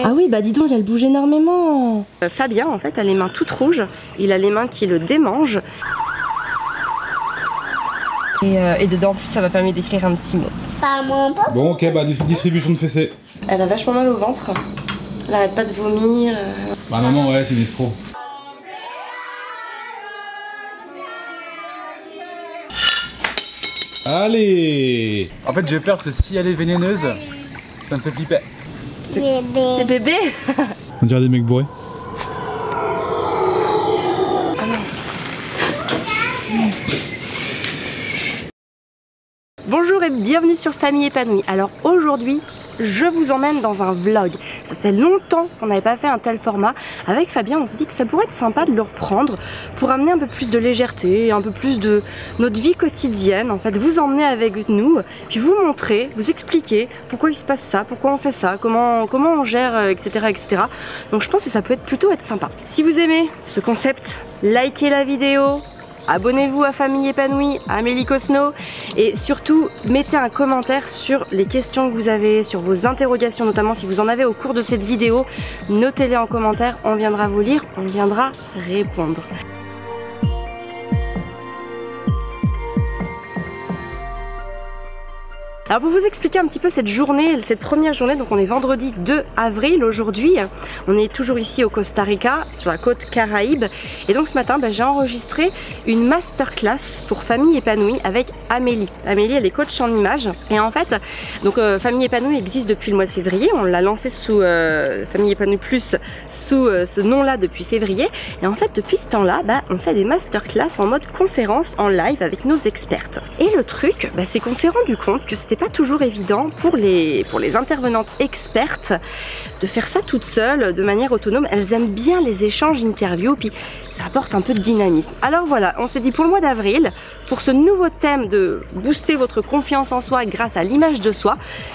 Ah oui, bah dis donc, elle bouge énormément. Fabien, en fait, a les mains toutes rouges. Il a les mains qui le démangent. Et dedans, en plus, ça m'a permis d'écrire un petit mot. Bon, ok, bah distribution de fessées. Elle a vachement mal au ventre. Elle arrête pas de vomir. Bah maman, ouais, c'est une escroc. Allez. En fait, j'ai peur parce que si elle est vénéneuse, ça me fait flipper. C'est bébé. On dirait des mecs bourrés. Bonjour et bienvenue sur Famille Épanouie. Alors aujourd'hui, je vous emmène dans un vlog. Ça fait longtemps qu'on n'avait pas fait un tel format. Avec Fabien, on s'est dit que ça pourrait être sympa de le reprendre pour amener un peu plus de légèreté, un peu plus de notre vie quotidienne. En fait, vous emmener avec nous, puis vous montrer, vous expliquer pourquoi il se passe ça, pourquoi on fait ça, comment on gère, etc., etc. Donc je pense que ça peut plutôt être sympa. Si vous aimez ce concept, likez la vidéo. Abonnez-vous à Famille Épanouie, à Amélie Cosno et surtout mettez un commentaire sur les questions que vous avez, sur vos interrogations notamment si vous en avez au cours de cette vidéo. Notez-les en commentaire, on viendra vous lire, on viendra répondre. Alors pour vous expliquer un petit peu cette journée, cette première journée, donc on est vendredi 2 avril aujourd'hui, on est toujours ici au Costa Rica, sur la côte Caraïbe, et donc ce matin j'ai enregistré une masterclass pour Famille Épanouie avec Amélie. Amélie elle est coach en images, et en fait, donc Famille Épanouie existe depuis le mois de février, on l'a lancé sous Famille Épanouie Plus, sous ce nom-là depuis février, et en fait depuis ce temps-là, on fait des masterclass en mode conférence, en live avec nos expertes. Et le truc, c'est qu'on s'est rendu compte que c'était pas toujours évident pour les intervenantes expertes de faire ça toutes seules, de manière autonome. Elles aiment bien les échanges interviews, puis ça apporte un peu de dynamisme. Alors voilà, on s'est dit pour le mois d'avril, pour ce nouveau thème de booster votre confiance en soi grâce à l'image de soi,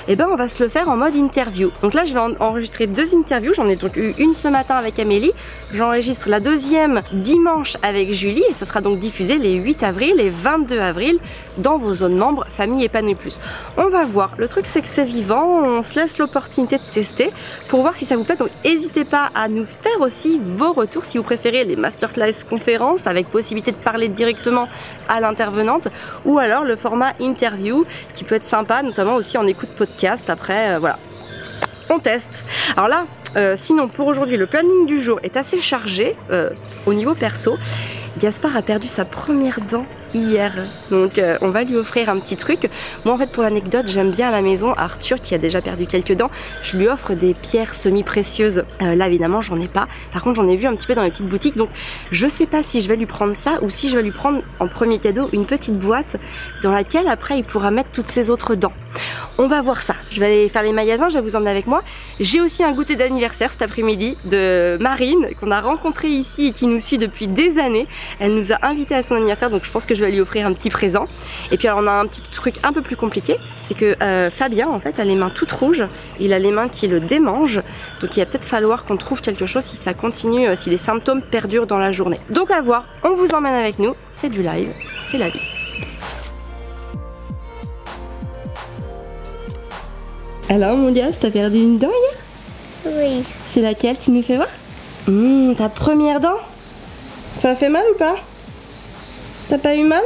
on va se le faire en mode interview. Donc là, je vais enregistrer 2 interviews. J'en ai donc eu une ce matin avec Amélie. J'enregistre la deuxième dimanche avec Julie et ça sera donc diffusé les 8 avril et 22 avril dans vos zones membres Famille Épanouie Plus. On va voir. Le truc, c'est que c'est vivant. On se laisse l'opportunité de tester pour voir si ça vous plaît. Donc n'hésitez pas à nous faire aussi vos retours si vous préférez les masterclass conférences avec possibilité de parler directement à l'intervenante ou alors le format interview qui peut être sympa, notamment aussi en écoute podcast. Après, voilà. On teste. Alors là, sinon pour aujourd'hui, le planning du jour est assez chargé au niveau perso. Gaspard a perdu sa première dent hier, donc on va lui offrir un petit truc. Moi en fait pour l'anecdote, j'aime bien à la maison Arthur qui a déjà perdu quelques dents, je lui offre des pierres semi-précieuses. Là évidemment j'en ai pas, par contre j'en ai vu un petit peu dans les petites boutiques, donc je sais pas si je vais lui prendre ça ou si je vais lui prendre en premier cadeau une petite boîte dans laquelle après il pourra mettre toutes ses autres dents. On va voir ça, je vais aller faire les magasins, je vais vous emmener avec moi. J'ai aussi un goûter d'anniversaire cet après-midi de Marine qu'on a rencontré ici et qui nous suit depuis des années. Elle nous a invités à son anniversaire, donc je pense que je vais lui offrir un petit présent. Et puis alors on a un petit truc un peu plus compliqué, c'est que Fabien en fait a les mains toutes rouges, il a les mains qui le démangent, donc il va peut-être falloir qu'on trouve quelque chose si ça continue, si les symptômes perdurent dans la journée. Donc à voir, on vous emmène avec nous, c'est du live, c'est la vie. Alors mon gars, t'as perdu une dent hier? Oui. C'est laquelle? Tu nous fais voir? Ta première dent? Ça fait mal ou pas? T'as pas eu mal?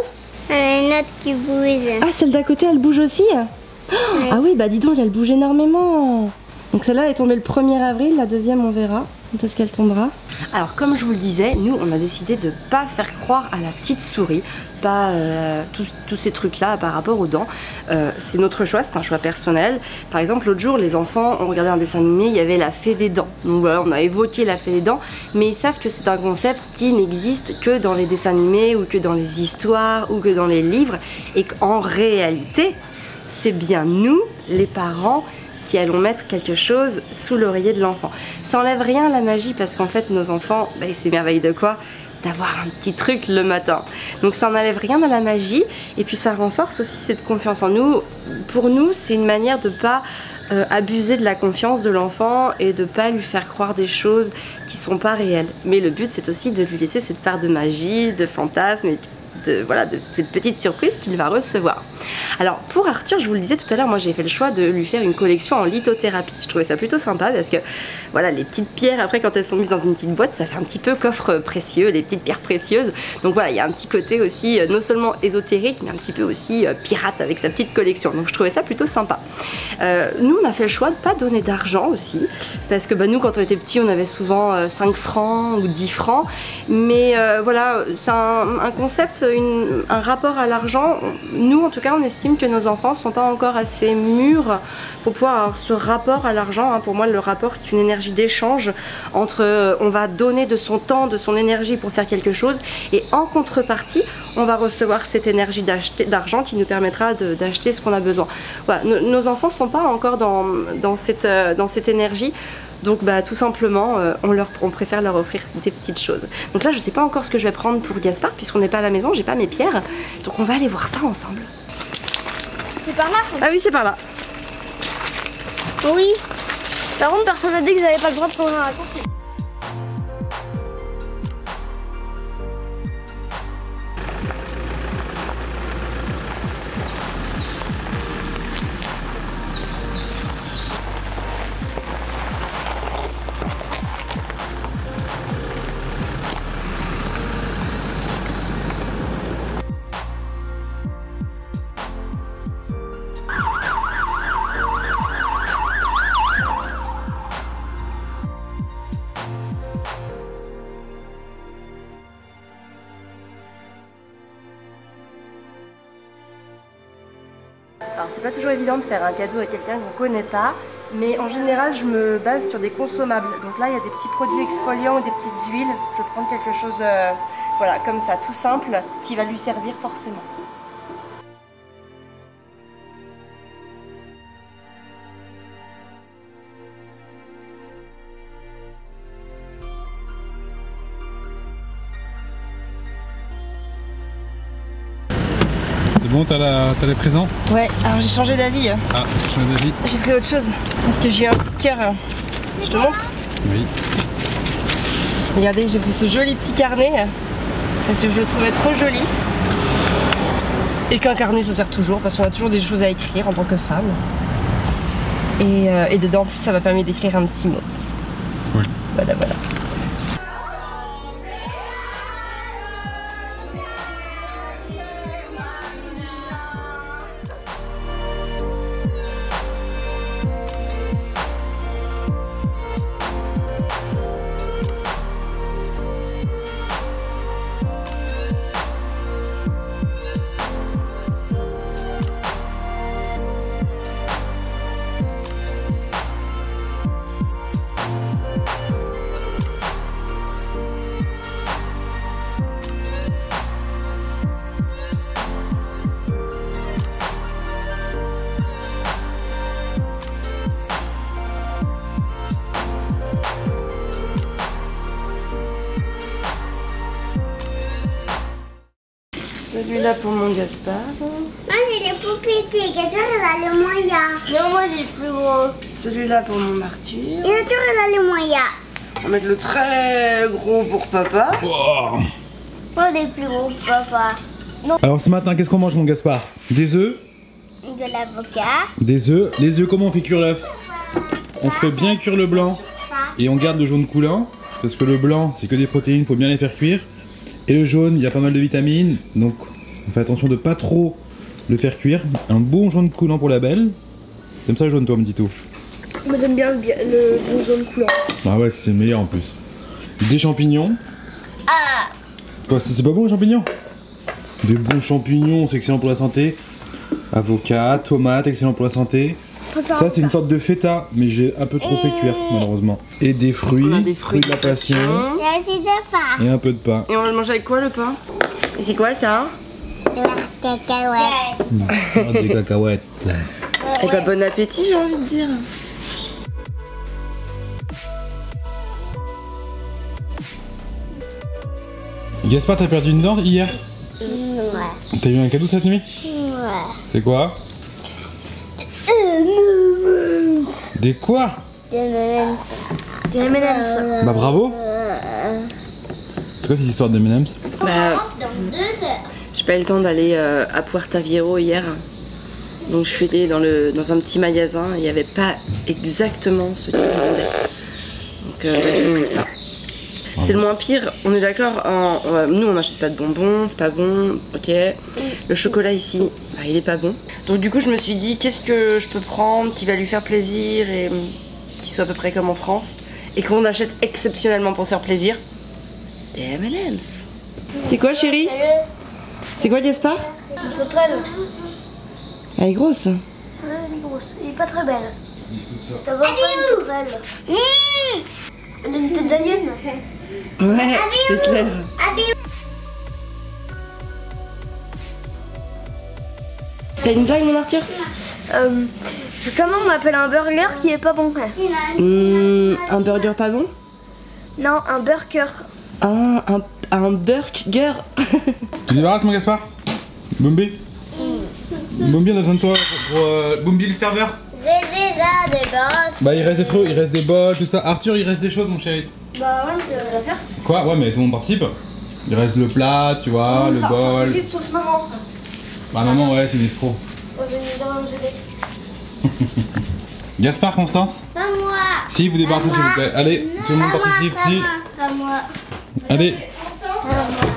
Il y en a une autre qui bouge. Ah, celle d'à côté, elle bouge aussi? Oui. Ah oui, bah dis donc, elle bouge énormément. Donc celle-là, elle est tombée le 1er avril, la deuxième, on verra. Quand est-ce qu'elle tombera? Alors comme je vous le disais, nous on a décidé de pas faire croire à la petite souris, pas tous ces trucs là par rapport aux dents. C'est notre choix, c'est un choix personnel. Par exemple l'autre jour les enfants ont regardé un dessin animé, il y avait la fée des dents. Donc voilà, on a évoqué la fée des dents, mais ils savent que c'est un concept qui n'existe que dans les dessins animés ou que dans les histoires ou que dans les livres, et qu'en réalité c'est bien nous, les parents, qui allons mettre quelque chose sous l'oreiller de l'enfant. Ça enlève rien à la magie parce qu'en fait nos enfants, ils s'émerveillent de quoi? D'avoir un petit truc le matin. Donc ça n'enlève rien à la magie et puis ça renforce aussi cette confiance en nous. Pour nous c'est une manière de pas abuser de la confiance de l'enfant et de pas lui faire croire des choses qui sont pas réelles. Mais le but c'est aussi de lui laisser cette part de magie, de fantasme voilà, de cette petite surprise qu'il va recevoir. Alors pour Arthur, je vous le disais tout à l'heure, moi j'ai fait le choix de lui faire une collection en lithothérapie. Je trouvais ça plutôt sympa parce que voilà, les petites pierres après quand elles sont mises dans une petite boîte, ça fait un petit peu coffre précieux, les petites pierres précieuses. Donc voilà, il y a un petit côté aussi non seulement ésotérique mais un petit peu aussi pirate avec sa petite collection. Donc je trouvais ça plutôt sympa. Nous on a fait le choix de pas donner d'argent aussi parce que nous quand on était petits on avait souvent 5 francs ou 10 francs, mais voilà, c'est un concept, un rapport à l'argent. Nous en tout cas on estime que nos enfants sont pas encore assez mûrs pour pouvoir avoir ce rapport à l'argent. Pour moi le rapport c'est une énergie d'échange entre on va donner de son temps, de son énergie pour faire quelque chose et en contrepartie on va recevoir cette énergie d'argent qui nous permettra d'acheter ce qu'on a besoin. Voilà, nos enfants sont pas encore dans cette énergie. Donc tout simplement on préfère leur offrir des petites choses. Donc là je sais pas encore ce que je vais prendre pour Gaspard puisqu'on n'est pas à la maison, j'ai pas mes pierres. Donc on va aller voir ça ensemble. C'est par là? Ah oui c'est par là. Oui. Par contre personne n'a dit que vous n'avez pas le droit de prendre un raccourci. Alors c'est pas toujours évident de faire un cadeau à quelqu'un qu'on connaît pas, mais en général je me base sur des consommables. Donc là il y a des petits produits exfoliants ou des petites huiles. Je vais prendre quelque chose voilà, comme ça, tout simple, qui va lui servir forcément. C'est bon, t'as les présents? Ouais, alors j'ai changé d'avis. Ah, j'ai changé d'avis. J'ai pris autre chose, parce que j'ai un coup de cœur. Je te montre? Oui. Regardez, j'ai pris ce joli petit carnet, parce que je le trouvais trop joli. Et qu'un carnet ça sert toujours, parce qu'on a toujours des choses à écrire en tant que femme. Et dedans, en plus, ça m'a permis d'écrire un petit mot. Oui. Voilà, voilà. Celui-là pour mon Gaspard. Moi j'ai les poupées, Gaspard elle a le moyen. Non, moi j'ai le plus gros. Celui-là pour mon Arthur. Et Arthur elle a le moyen. On va mettre le très gros pour papa. Wow. Moi j'ai le plus gros papa. Non. Alors ce matin, qu'est-ce qu'on mange mon Gaspard? Des œufs? De l'avocat. Des œufs. Les œufs, comment on fait cuire l'œuf? On fait bien cuire le blanc et on garde le jaune coulant parce que le blanc c'est que des protéines, faut bien les faire cuire. Et le jaune, il y a pas mal de vitamines, donc on fait attention de pas trop le faire cuire. Un bon jaune coulant pour la belle. T'aimes ça le jaune toi, me dis-toi? Moi j'aime bien le bon jaune coulant. Ah ouais, c'est le meilleur en plus. Des champignons. Ah. Quoi, c'est pas bon les champignons? Des bons champignons, c'est excellent pour la santé. Avocat, tomate, excellent pour la santé. Ça c'est une sorte de feta, mais j'ai un peu trop fait cuire malheureusement. Et des fruits, On a des fruits de la passion. Il y a aussi des pain. Et un peu de pain. Et on va le manger avec quoi le pain? Et c'est quoi ça? De la cacahuète. Des cacahuètes. Et bah bon appétit j'ai envie de dire. Gaspard, t'as perdu une dent hier? Ouais. T'as eu un cadeau cette nuit? Ouais. C'est quoi? Des quoi? Des M&M's. Des M&M's. Bah bravo. C'est quoi cette histoire de M&M's? Bah, Dans 2 heures. pas eu le temps d'aller à Puerta Viejo hier. Donc je suis allée dans un petit magasin, il n'y avait pas exactement ce qu'ils vendaient. Donc j'ai fait ça. C'est le moins pire, on est d'accord, nous on n'achète pas de bonbons, c'est pas bon, ok. Le chocolat ici, bah, il est pas bon. Donc du coup je me suis dit qu'est-ce que je peux prendre qui va lui faire plaisir et qui soit à peu près comme en France. Et qu'on achète exceptionnellement pour se faire plaisir. Des M&M's. C'est quoi chérie? C'est quoi Gaspard? C'est une sauterelle. Elle est grosse. Elle est grosse, elle est pas très belle. T'as vraiment pas une sauterelle. Elle a une tête d'alien. Ouais, c'est clair. T'as une blague mon Arthur? Comment on m'appelle un burger qui est pas bon? Un burger pas bon? Non, un burger. Ah, un burger. Tu débarrasses mon Gaspard? Bombi? Bombi, on a besoin de toi pour Bombi le serveur? J'ai déjà des bosses. Bah il reste des trucs, il reste des bols, tout ça. Arthur, il reste des choses mon chéri. Bah ouais, mais c'est la faire. Quoi? Ouais mais tout le monde participe. Il reste le plat, tu vois, le bol. Participe sauf maman. Bah maman ouais c'est une escroc. Moi je vais bien vous aider. Gaspard, Constance? Pas moi. Si, vous débarrassez s'il vous plaît. Allez, tout le monde participe, si. Pas moi. Allez.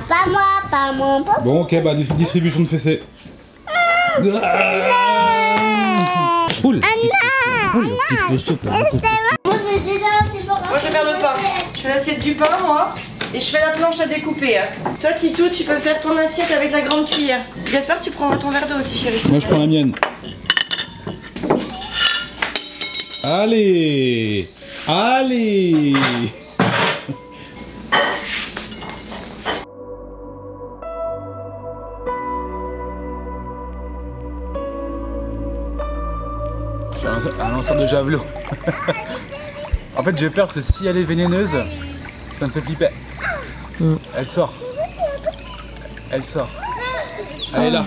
Pas moi, pas moi. Bon ok, bah distribution de fessées. Cool. Moi j'ai déjà fait pour Moi je vais faire le pain. Je fais l'assiette du pain moi. Et je fais la planche à découper. Toi Titou, tu peux faire ton assiette avec la grande cuillère. Gaspard, tu prendras ton verre d'eau aussi chérie. Moi je prends la mienne. Allez. Allez. J'ai un lanceur de javelot. En fait j'ai peur parce que si elle est vénéneuse, ça me fait flipper. Elle sort. Elle sort. Elle est là.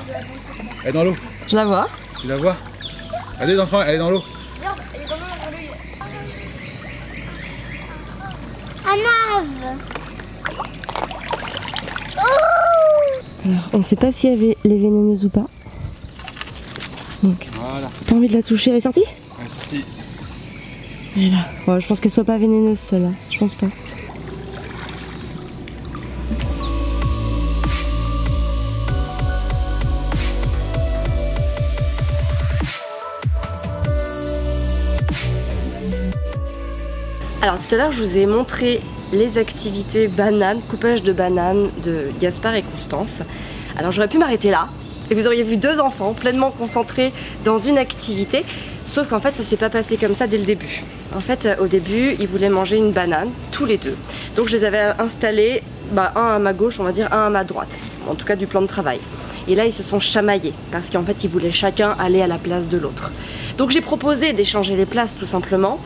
Elle est dans l'eau. Je la vois. Tu la vois? Allez les enfants, elle est dans l'eau. un ave. Alors, on sait pas si elle est vénéneuse ou pas. Donc, Voilà. pas envie de la toucher. Elle est sortie? Elle est sortie. Elle est là. Ouais, je pense qu'elle soit pas vénéneuse celle-là. Je pense pas. Alors tout à l'heure je vous ai montré les activités bananes, coupage de bananes de Gaspard et Constance. Alors j'aurais pu m'arrêter là et vous auriez vu deux enfants pleinement concentrés dans une activité, sauf qu'en fait ça s'est pas passé comme ça dès le début. En fait au début ils voulaient manger une banane tous les deux, donc je les avais installés, un à ma gauche on va dire, un à ma droite, en tout cas du plan de travail. Et là ils se sont chamaillés parce qu'en fait ils voulaient chacun aller à la place de l'autre. Donc j'ai proposé d'échanger les places tout simplement.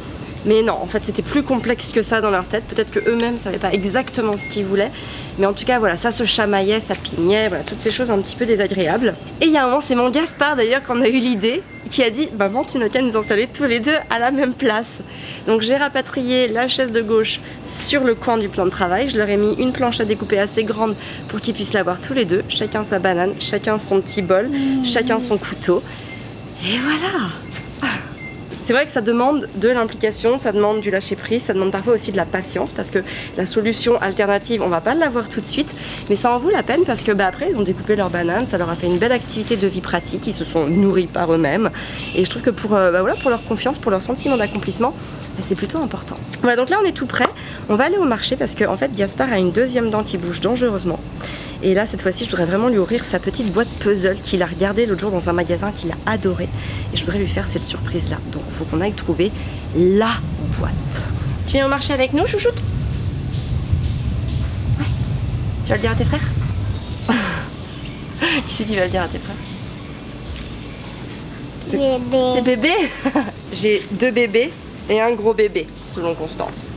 Mais non, en fait c'était plus complexe que ça dans leur tête. Peut-être que eux-mêmes ne savaient pas exactement ce qu'ils voulaient. Mais en tout cas voilà, ça se chamaillait, ça pignait, voilà, toutes ces choses un petit peu désagréables. Et il y a un moment, c'est mon Gaspard d'ailleurs qu'on a eu l'idée, qui a dit maman tu n'as qu'à nous installer tous les deux à la même place. Donc j'ai rapatrié la chaise de gauche sur le coin du plan de travail. Je leur ai mis une planche à découper assez grande pour qu'ils puissent l'avoir tous les deux. Chacun sa banane, chacun son petit bol, chacun son couteau. Et voilà. C'est vrai que ça demande de l'implication, ça demande du lâcher prise, ça demande parfois aussi de la patience parce que la solution alternative, on va pas l'avoir tout de suite, mais ça en vaut la peine parce que après ils ont découpé leurs bananes, ça leur a fait une belle activité de vie pratique, ils se sont nourris par eux-mêmes et je trouve que pour leur confiance, pour leur sentiment d'accomplissement, c'est plutôt important. Voilà, donc là on est tout prêt, on va aller au marché parce qu'en fait Gaspard a une deuxième dent qui bouge dangereusement. Et là cette fois-ci je voudrais vraiment lui ouvrir sa petite boîte puzzle qu'il a regardé l'autre jour dans un magasin qu'il a adoré. Et je voudrais lui faire cette surprise là. Donc il faut qu'on aille trouver la boîte. Tu viens au marché avec nous chouchoute? Ouais. Tu vas le dire à tes frères? Qui c'est qui va le dire à tes frères? Bébé. C'est bébé. J'ai deux bébés et un gros bébé selon Constance.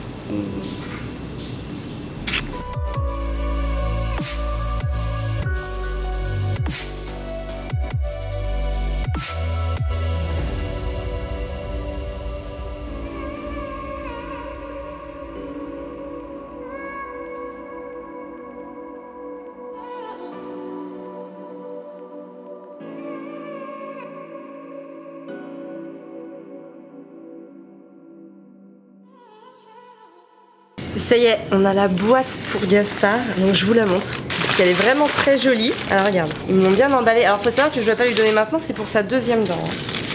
Ça y est, on a la boîte pour Gaspard, donc je vous la montre. Parce qu'elle est vraiment très jolie. Alors regarde, ils m'ont bien emballé. Alors faut savoir que je ne vais pas lui donner maintenant, c'est pour sa deuxième dent.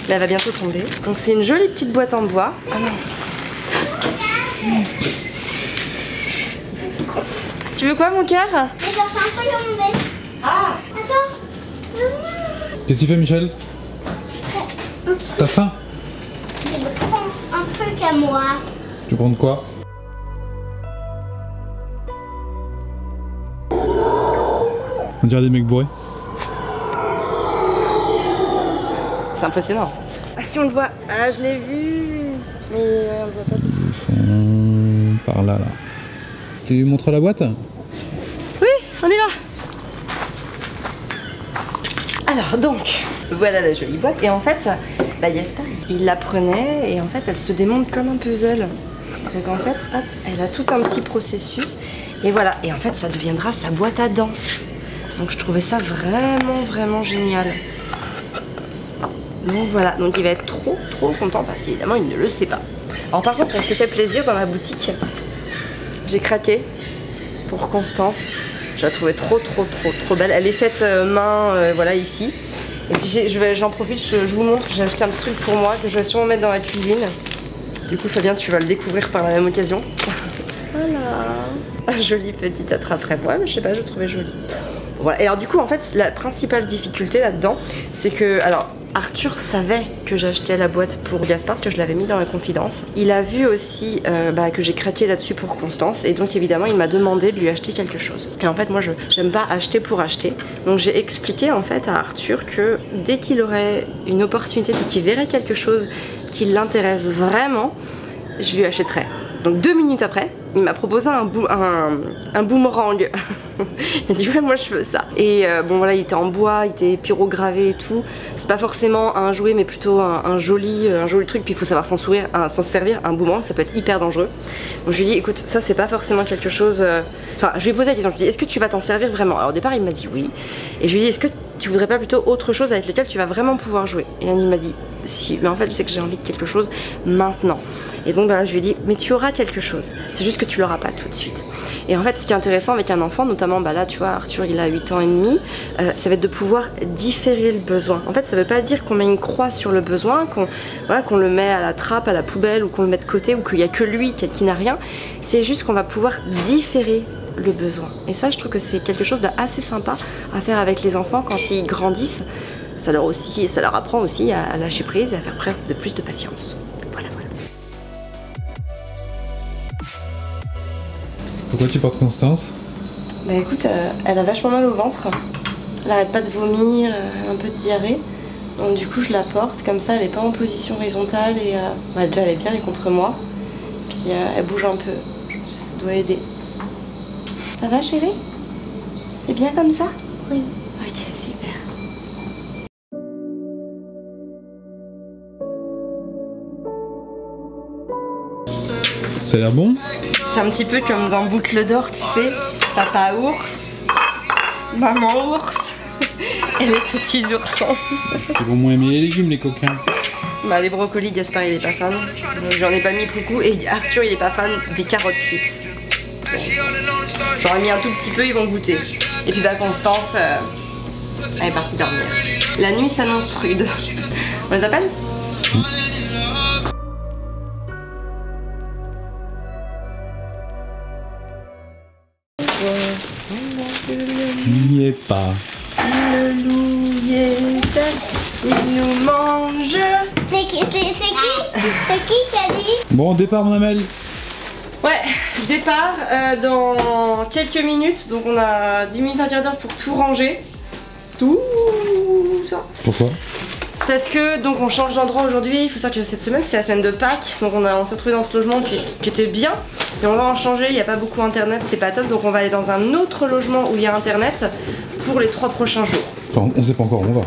Mais elle va bientôt tomber. Donc c'est une jolie petite boîte en bois. Ah non. Tu veux quoi mon cœur? Mais ça fait un peu dans mon bec. Ah. Attends. Qu'est-ce que tu fais, Michel? T'as faim? Je prends un truc à moi. Tu prends de quoi? On dirait des mecs bourrés. C'est impressionnant. Ah si on le voit. Ah je l'ai vu. Mais on le voit pas tout. Par là, là. Tu lui montres la boîte? Oui, on y va. Alors donc, voilà la jolie boîte. Et en fait, bah Gaspard, il la prenait et en fait elle se démonte comme un puzzle. Donc en fait, hop, elle a tout un petit processus. Et voilà, et en fait ça deviendra sa boîte à dents. Donc je trouvais ça vraiment génial. Donc voilà, donc il va être trop content parce qu'évidemment il ne le sait pas. Alors par contre on s'est fait plaisir dans la boutique. J'ai craqué pour Constance. Je la trouvais trop belle. Elle est faite main, voilà ici. Et puis j'en profite, je vous montre, j'ai acheté un petit truc pour moi que je vais sûrement mettre dans la cuisine. Du coup Fabien, tu vas le découvrir par la même occasion. Voilà. Jolie petite attrape-rêve. Ouais, mais je sais pas, je le trouvais jolie. Voilà. Et alors du coup en fait la principale difficulté là-dedans c'est que alors Arthur savait que j'achetais la boîte pour Gaspard parce que je l'avais mis dans la confidence. Il a vu aussi que j'ai craqué là-dessus pour Constance et donc évidemment il m'a demandé de lui acheter quelque chose. Et en fait moi j'aime pas acheter pour acheter. Donc j'ai expliqué en fait à Arthur que dès qu'il aurait une opportunité, dès qu'il verrait quelque chose qui l'intéresse vraiment, je lui achèterais. Donc 2 minutes après, il m'a proposé un boomerang. Il a dit ouais moi je veux ça. Et bon voilà, il était en bois, il était pyrogravé et tout. C'est pas forcément un jouet mais plutôt un joli truc. Puis il faut savoir s'en servir. Un boomerang ça peut être hyper dangereux. Donc je lui ai dit écoute ça c'est pas forcément quelque chose... Enfin je lui ai posé la question, je lui ai dit est-ce que tu vas t'en servir vraiment? Alors au départ il m'a dit oui. Et je lui ai dit est-ce que tu voudrais pas plutôt autre chose avec lequel tu vas vraiment pouvoir jouer? Et là il m'a dit si, mais en fait je sais que j'ai envie de quelque chose maintenant. Et donc bah, je lui ai dit mais tu auras quelque chose, c'est juste que tu l'auras pas tout de suite. Et en fait ce qui est intéressant avec un enfant, notamment bah là tu vois Arthur il a 8 ans et demi, ça va être de pouvoir différer le besoin. En fait ça veut pas dire qu'on met une croix sur le besoin, qu'on le met à la trappe, à la poubelle ou qu'on le met de côté ou qu'il y a que lui qui n'a rien. C'est juste qu'on va pouvoir différer le besoin. Et ça je trouve que c'est quelque chose d'assez sympa à faire avec les enfants quand ils grandissent. Ça leur apprend aussi à lâcher prise et à faire preuve de plus de patience. Voilà. Pourquoi tu portes Constance? Bah écoute, elle a vachement mal au ventre. Elle arrête pas de vomir, un peu de diarrhée. Donc du coup je la porte, comme ça elle est pas en position horizontale et bah, déjà elle est bien, elle est contre moi. Puis elle bouge un peu, ça doit aider. Ça va chérie? C'est bien comme ça? Oui. Ok, super. Ça a l'air bon? C'est un petit peu comme dans Boucle d'Or, tu sais. Papa ours, maman ours et les petits oursons. Ils vont moins aimer les légumes les coquins. Bah les brocolis, Gaspard il est pas fan. J'en ai pas mis beaucoup et Arthur il est pas fan des carottes cuites. J'en ai mis un tout petit peu, ils vont goûter. Et puis bah Constance, elle est partie dormir. La nuit s'annonce rude. On les appelle? Il n'y est pas. Le loup y est, il nous mange. C'est qui qui a dit? Bon, départ mon Amel. Ouais, départ dans quelques minutes. Donc on a 10 minutes, un quart d'heure pour tout ranger. Tout ça. Pourquoi? Parce que donc on change d'endroit aujourd'hui. Il faut savoir que cette semaine c'est la semaine de Pâques. Donc on s'est retrouvé dans ce logement qui était bien. Et on va en changer, il n'y a pas beaucoup internet, c'est pas top. Donc on va aller dans un autre logement où il y a internet pour les 3 prochains jours. Enfin, on sait pas encore où on va.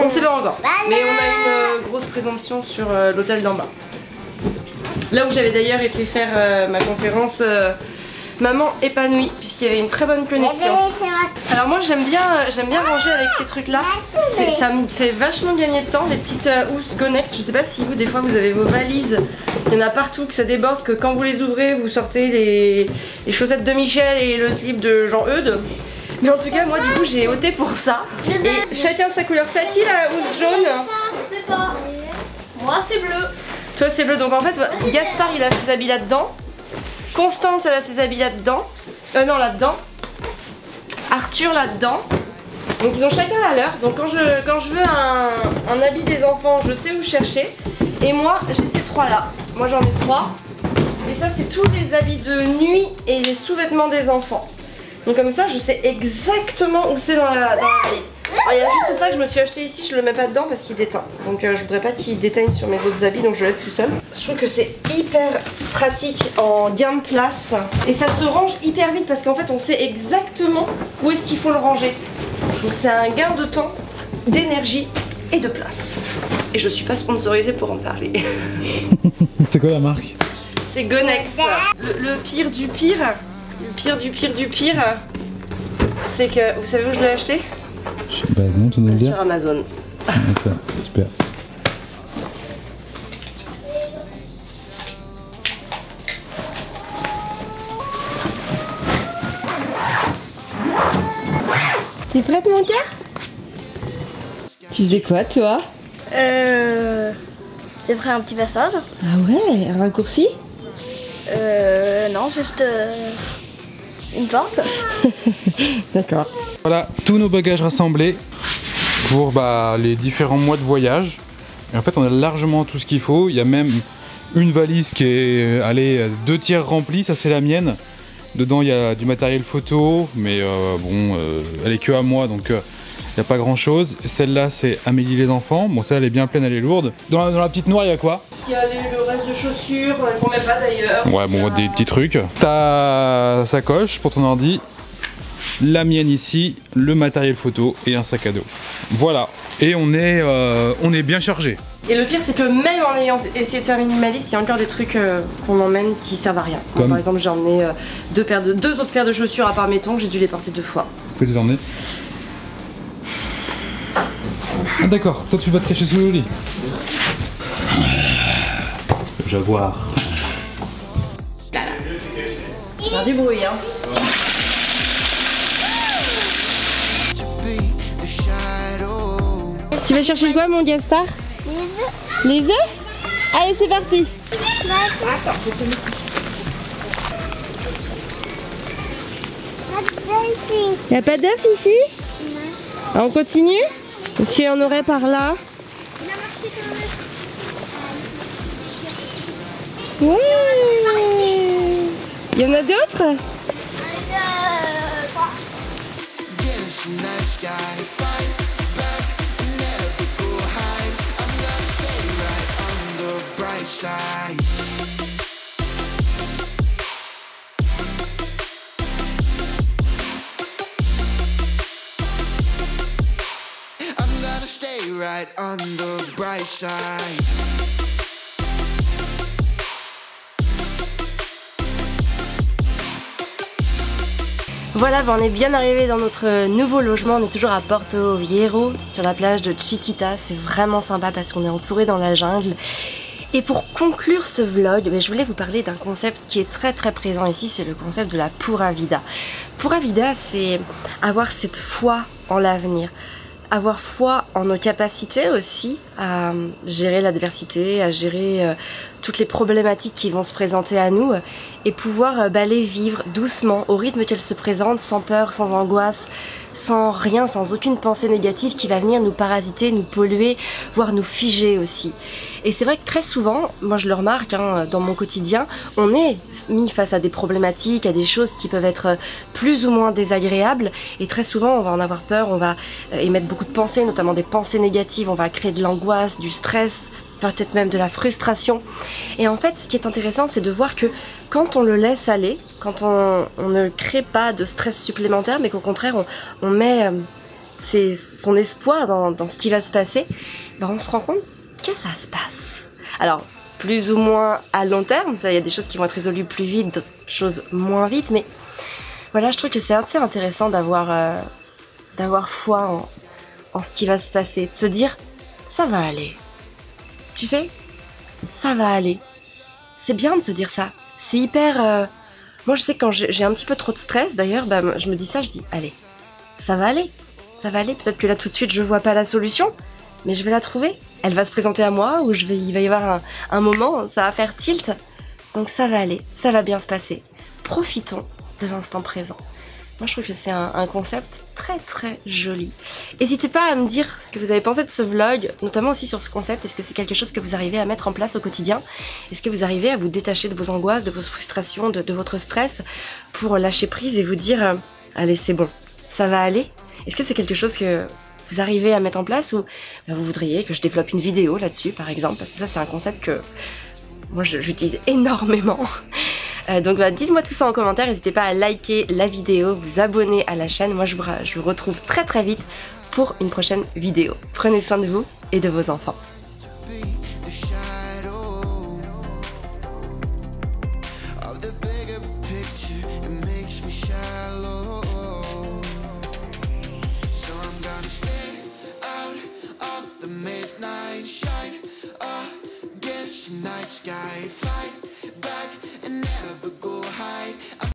On sait pas encore. Mais on a une grosse présomption sur l'hôtel d'en bas. Là où j'avais d'ailleurs été faire ma conférence Maman épanouie puisqu'il y avait une très bonne connexion. Alors moi j'aime bien ranger avec ces trucs là. Ça me fait vachement gagner de temps, les petites housses Gonex. Je sais pas si vous des fois vous avez vos valises, il y en a partout que ça déborde, que quand vous les ouvrez vous sortez les chaussettes de Michel et le slip de Jean-Eudes. Mais en tout cas moi du coup j'ai opté pour ça. Et chacun sa couleur. C'est à qui la housse jaune? Je sais pas. Moi c'est bleu. Toi c'est bleu, donc en fait Gaspard il a ses habits là-dedans. Constance elle a ses habits là-dedans. Non là-dedans. Arthur là-dedans. Donc ils ont chacun la leur. Donc quand je veux un habit des enfants, je sais où chercher. Et moi j'ai ces trois là. Moi j'en ai trois. Et ça c'est tous les habits de nuit et les sous-vêtements des enfants. Donc comme ça je sais exactement où c'est dans la valise. Alors, il y a juste ça que je me suis acheté ici, je le mets pas dedans parce qu'il déteint. Donc je voudrais pas qu'il déteigne sur mes autres habits, donc je le laisse tout seul. Je trouve que c'est hyper pratique en gain de place. Et ça se range hyper vite parce qu'en fait on sait exactement où est-ce qu'il faut le ranger. Donc c'est un gain de temps, d'énergie et de place. Et je suis pas sponsorisée pour en parler. C'est quoi la marque? C'est Gonex. Le pire du pire, c'est que, vous savez où je l'ai acheté? Bah non, tu nous le dire. Sur Amazon. D'accord, super. T'es prête mon cœur? Tu faisais quoi toi? J'ai pris un petit passage. Ah ouais, un raccourci? Non, juste une porte. D'accord. Voilà, tous nos bagages rassemblés pour les différents mois de voyage. Et en fait, on a largement tout ce qu'il faut. Il y a même une valise qui est, allez, 2/3 remplie, ça c'est la mienne. Dedans, il y a du matériel photo, mais bon, elle est que à moi, donc il n'y a pas grand chose. Celle-là, c'est Amélie les enfants. Bon, celle-là, elle est bien pleine, elle est lourde. Dans la petite noire, il y a quoi? Il y a le reste de chaussures qu'on met pas d'ailleurs. Ouais, bon, des petits trucs. Ta sacoche pour ton ordi. La mienne ici, le matériel photo et un sac à dos. Voilà, et on est bien chargé. Et le pire c'est que même en ayant essayé de faire minimaliste, il y a encore des trucs qu'on emmène qui servent à rien. Moi, par exemple j'ai emmené deux autres paires de chaussures à part mes tongs, j'ai dû les porter 2 fois. Tu peux les emmener? Ah d'accord, toi tu vas te cacher sous le lit. Jaguar. Il y a du bruit hein. Tu vas chercher quoi mon Gaspard? Les œufs. Les œufs? Allez c'est parti. Il n'y a pas d'œufs ici? On continue? Est-ce qu'il y en aurait par là? Ouais. Il y en a d'autres? Right on the bright side. Voilà, on est bien arrivé dans notre nouveau logement. On est toujours à Porto Viejo, sur la plage de Chiquita. C'est vraiment sympa parce qu'on est entouré dans la jungle. Et pour conclure ce vlog, je voulais vous parler d'un concept qui est très présent ici, c'est le concept de la Pura Vida. Pura Vida, c'est avoir cette foi en l'avenir. Avoir foi en nos capacités aussi à gérer l'adversité, à gérer toutes les problématiques qui vont se présenter à nous et pouvoir les vivre doucement au rythme qu'elles se présentent, sans peur, sans angoisse, sans rien, sans aucune pensée négative qui va venir nous parasiter, nous polluer, voire nous figer aussi. Et c'est vrai que très souvent, moi je le remarque hein, dans mon quotidien, on est mis face à des problématiques, à des choses qui peuvent être plus ou moins désagréables et très souvent on va en avoir peur, on va émettre beaucoup de pensées, notamment des pensées négatives, on va créer de l'angoisse, du stress, peut-être même de la frustration. Et en fait ce qui est intéressant c'est de voir que quand on le laisse aller, quand on ne crée pas de stress supplémentaire mais qu'au contraire on met son espoir dans ce qui va se passer, on se rend compte que ça se passe. Alors plus ou moins à long terme. Ça, il y a des choses qui vont être résolues plus vite, d'autres choses moins vite. Mais voilà, je trouve que c'est assez intéressant d'avoir foi en ce qui va se passer. De se dire, ça va aller. Tu sais, ça va aller. C'est bien de se dire ça. C'est hyper... Moi, je sais que quand j'ai un petit peu trop de stress, d'ailleurs, bah, je me dis ça, je dis, allez, ça va aller. Ça va aller. Peut-être que là, tout de suite, je vois pas la solution, mais je vais la trouver. Elle va se présenter à moi, ou il va y avoir un moment, ça va faire tilt. Donc ça va aller, ça va bien se passer. Profitons de l'instant présent. Moi, je trouve que c'est un concept très très joli. N'hésitez pas à me dire ce que vous avez pensé de ce vlog, notamment aussi sur ce concept. Est-ce que c'est quelque chose que vous arrivez à mettre en place au quotidien? Est-ce que vous arrivez à vous détacher de vos angoisses, de vos frustrations, de votre stress pour lâcher prise et vous dire allez, c'est bon, ça va aller? Est-ce que c'est quelque chose que vous arrivez à mettre en place ou vous voudriez que je développe une vidéo là-dessus, par exemple? Parce que ça, c'est un concept que moi, j'utilise énormément. Donc bah, dites-moi tout ça en commentaire, n'hésitez pas à liker la vidéo, vous abonner à la chaîne. Moi je vous retrouve très très vite pour une prochaine vidéo. Prenez soin de vous et de vos enfants. Night sky fight